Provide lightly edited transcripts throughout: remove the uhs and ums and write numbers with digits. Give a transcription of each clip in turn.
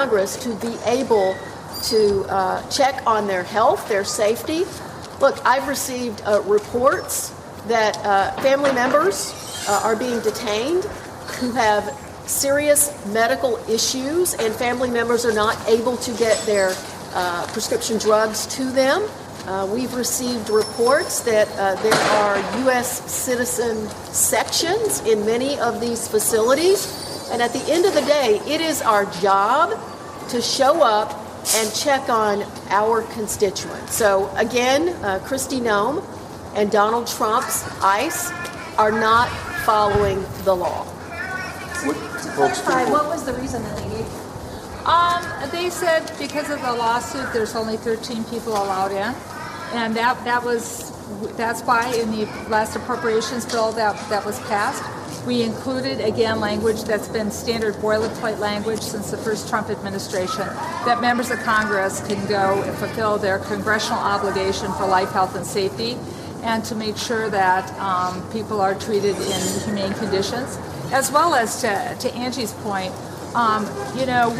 Congress to be able to check on their health, their safety. Look, I've received reports that family members are being detained who have serious medical issues, and family members are not able to get their prescription drugs to them. We've received reports that there are U.S. citizen sections in many of these facilities. And at the end of the day, it is our job to show up and check on our constituents. So again, Kristi Noem and Donald Trump's ICE are not following the law. What was the reason that they gave? They said because of the lawsuit, there's only 13 people allowed in, and that's why in the last appropriations bill that was passed, we included, again, language that's been standard boilerplate language since the first Trump administration, that members of Congress can go and fulfill their congressional obligation for life, health, and safety, and to make sure that people are treated in humane conditions, as well as to Angie's point,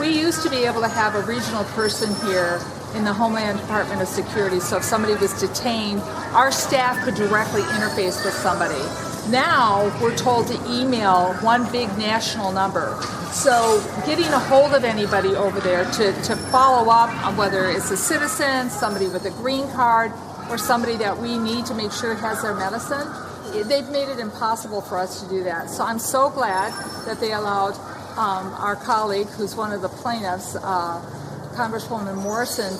we used to be able to have a regional person here in the Homeland Department of Security, so if somebody was detained, our staff could directly interface with somebody. Now we're told to email one big national number. So getting a hold of anybody over there to follow up on whether it's a citizen, somebody with a green card, or somebody that we need to make sure has their medicine, they've made it impossible for us to do that. So I'm so glad that they allowed our colleague, who's one of the plaintiffs, Congresswoman Morrison,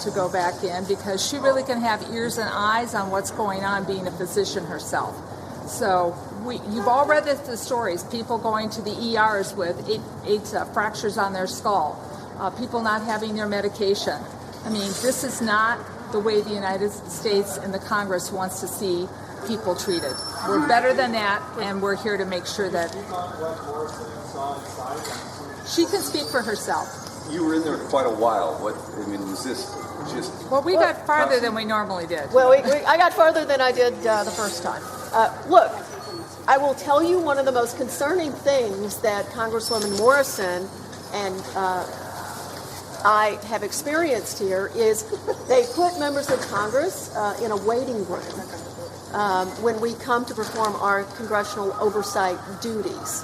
to go back in, because she really can have ears and eyes on what's going on being a physician herself. So you've all read the stories, people going to the ERs with eight fractures on their skull, people not having their medication. I mean, this is not the way the United States and the Congress wants to see people treated. We're better than that, and we're here to make sure that she can speak for herself. You were in there quite a while. Was this just... Well, we got farther than we normally did. Well, I got farther than I did the first time. Look, I will tell you one of the most concerning things that Congresswoman Morrison and I have experienced here is they put members of Congress in a waiting room when we come to perform our congressional oversight duties.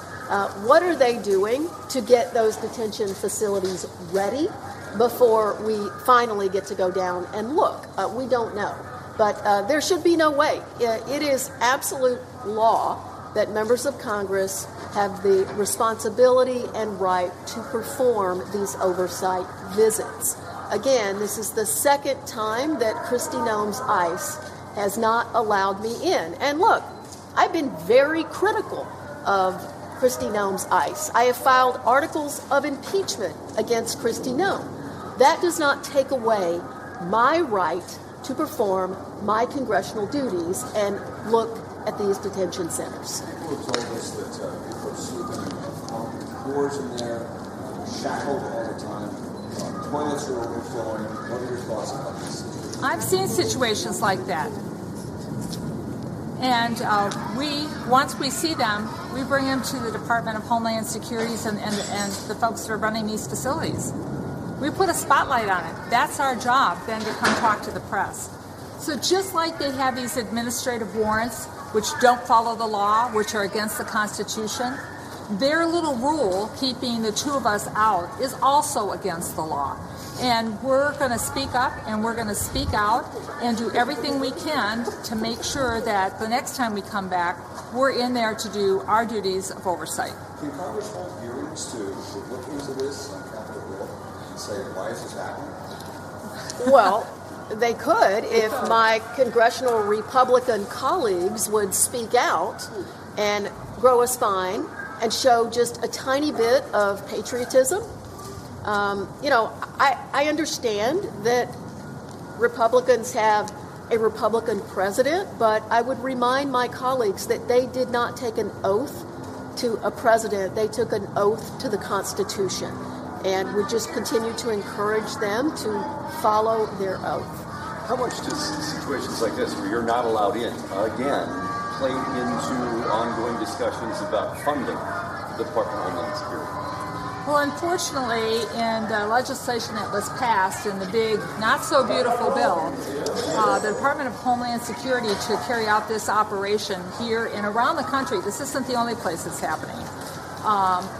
What are they doing to get those detention facilities ready before we finally get to go down and look? We don't know. But there should be no wait. It is absolute law that members of Congress have the responsibility and right to perform these oversight visits. Again, this is the second time that Kristi Noem's ICE has not allowed me in. And look, I've been very critical of Kristi Noem's ICE. I have filed articles of impeachment against Kristi Noem. That does not take away my right to perform my congressional duties and look at these detention centers. People have told us that people are sleeping doors in there, shackled all the time, toilets are overflowing. What are your thoughts about this? I've seen situations like that. And once we see them, we bring them to the Department of Homeland Security and the folks that are running these facilities. We put a spotlight on it. That's our job, then, to come talk to the press. So just like they have these administrative warrants, which don't follow the law, which are against the Constitution, their little rule, keeping the two of us out, is also against the law. And we're going to speak up, and we're going to speak out, and do everything we can to make sure that the next time we come back, we're in there to do our duties of oversight. Can Congress hold hearings to look into this on Capitol Hill and say, why is this happening? Well, they could if my congressional Republican colleagues would speak out and grow a spine and show just a tiny bit of patriotism. I understand that Republicans have a Republican president, but I would remind my colleagues that they did not take an oath to a president. They took an oath to the Constitution, and would just continue to encourage them to follow their oath. How much does situations like this, where you're not allowed in, again, play into ongoing discussions about funding the Department of Homeland Security? Well, unfortunately, in the legislation that was passed in the big, not so beautiful bill, the Department of Homeland Security to carry out this operation here and around the country, this isn't the only place it's happening,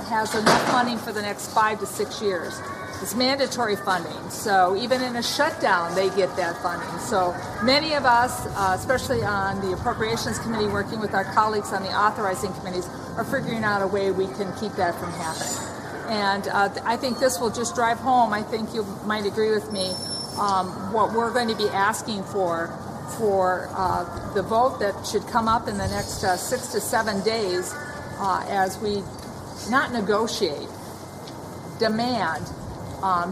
has enough funding for the next 5 to 6 years. It's mandatory funding, so even in a shutdown, they get that funding. So many of us, especially on the Appropriations Committee, working with our colleagues on the authorizing committees, are figuring out a way we can keep that from happening. And I think this will just drive home, I think you might agree with me, what we're going to be asking for the vote that should come up in the next 6 to 7 days as we not negotiate, demand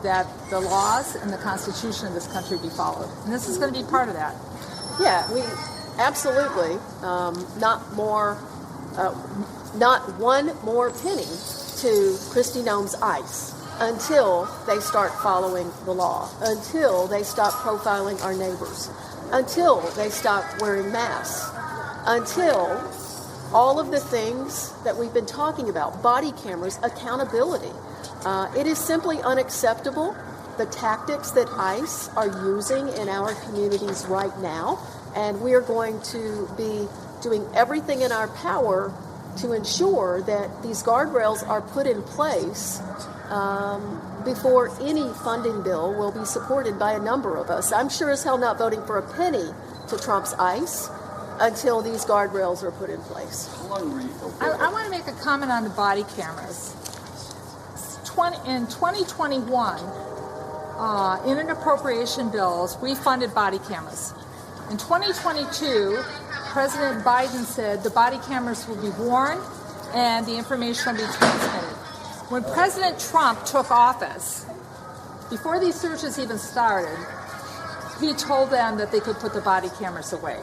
that the laws and the Constitution of this country be followed. And this is going to be part of that. Yeah, we absolutely not one more penny to Kristi Noem's ICE until they start following the law, until they stop profiling our neighbors, until they stop wearing masks, until all of the things that we've been talking about, body cameras, accountability. It is simply unacceptable, the tactics that ICE are using in our communities right now, and we are going to be doing everything in our power to ensure that these guardrails are put in place before any funding bill will be supported by a number of us. I'm sure as hell not voting for a penny to Trump's ICE until these guardrails are put in place. I want to make a comment on the body cameras. In 2021, in an appropriation bills, we funded body cameras. In 2022, President Biden said the body cameras will be worn and the information will be transmitted. When President Trump took office, before these searches even started, he told them that they could put the body cameras away.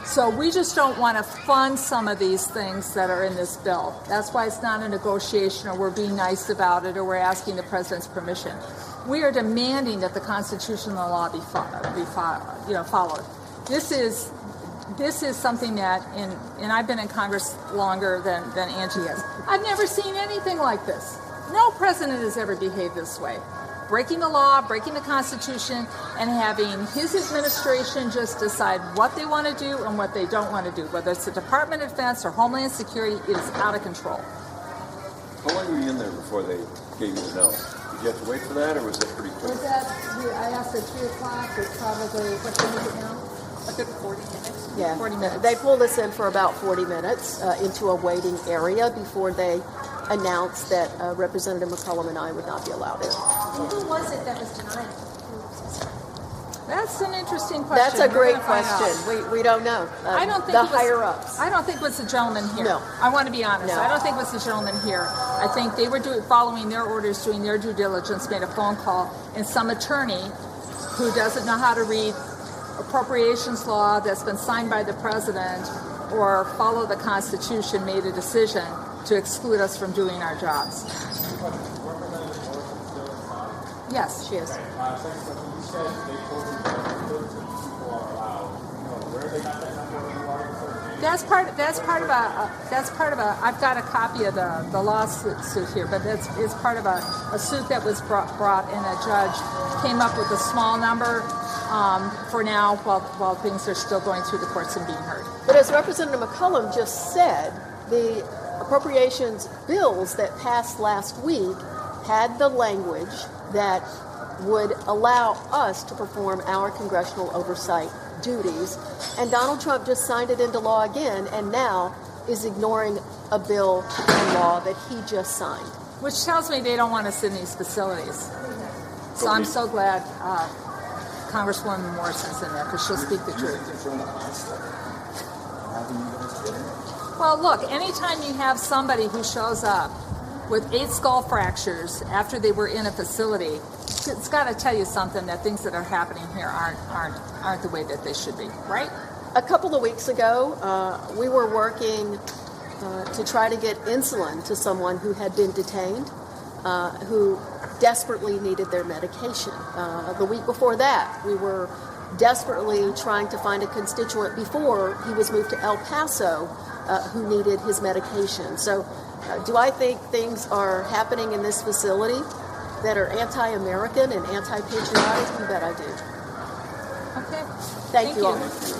So we just don't want to fund some of these things that are in this bill. That's why it's not a negotiation or we're being nice about it or we're asking the president's permission. We are demanding that the Constitution and the law be followed. This is something that, and I've been in Congress longer than Angie has. I've never seen anything like this. No president has ever behaved this way. Breaking the law, breaking the Constitution, and having his administration just decide what they want to do and what they don't want to do. Whether it's the Department of Defense or Homeland Security, it is out of control. How long were you in there before they gave you the no? Did you have to wait for that, or was that pretty quick? I asked at 3 o'clock. It's probably, what time is it now? A good 40 minutes. Yeah, 40 minutes. They pulled us in for about 40 minutes into a waiting area before they announced that Representative McCollum and I would not be allowed in. Who was it that was denied? That's an interesting question. That's a We're great gonna find question. out. We don't know. I don't think the it was, higher-ups. I don't think it was the gentleman here. No. I want to be honest. No. I don't think it was the gentleman here. I think they were following their orders, doing their due diligence, made a phone call, and some attorney who doesn't know how to read appropriations law that's been signed by the president or follow the Constitution made a decision to exclude us from doing our jobs. Yes, she is. That's part of a. I've got a copy of the lawsuit here, but it's part of a suit that was brought, and a judge came up with a small number for now, while things are still going through the courts and being heard. But as Representative McCollum just said, the appropriations bills that passed last week had the language that would allow us to perform our congressional oversight duties, and Donald Trump just signed it into law again, and now is ignoring a bill and law that he just signed. Which tells me they don't want us in these facilities. So I'm so glad Congresswoman Morrison's in there, because she'll speak the truth. Well, look, anytime you have somebody who shows up with 8 skull fractures after they were in a facility, it's got to tell you something, that things that are happening here aren't the way that they should be, right? A couple of weeks ago, we were working to try to get insulin to someone who had been detained, who desperately needed their medication. The week before that, we were desperately trying to find a constituent before he was moved to El Paso who needed his medication. So Do I think things are happening in this facility that are anti-American and anti-patriotic? You bet I do. Okay. Thank you all.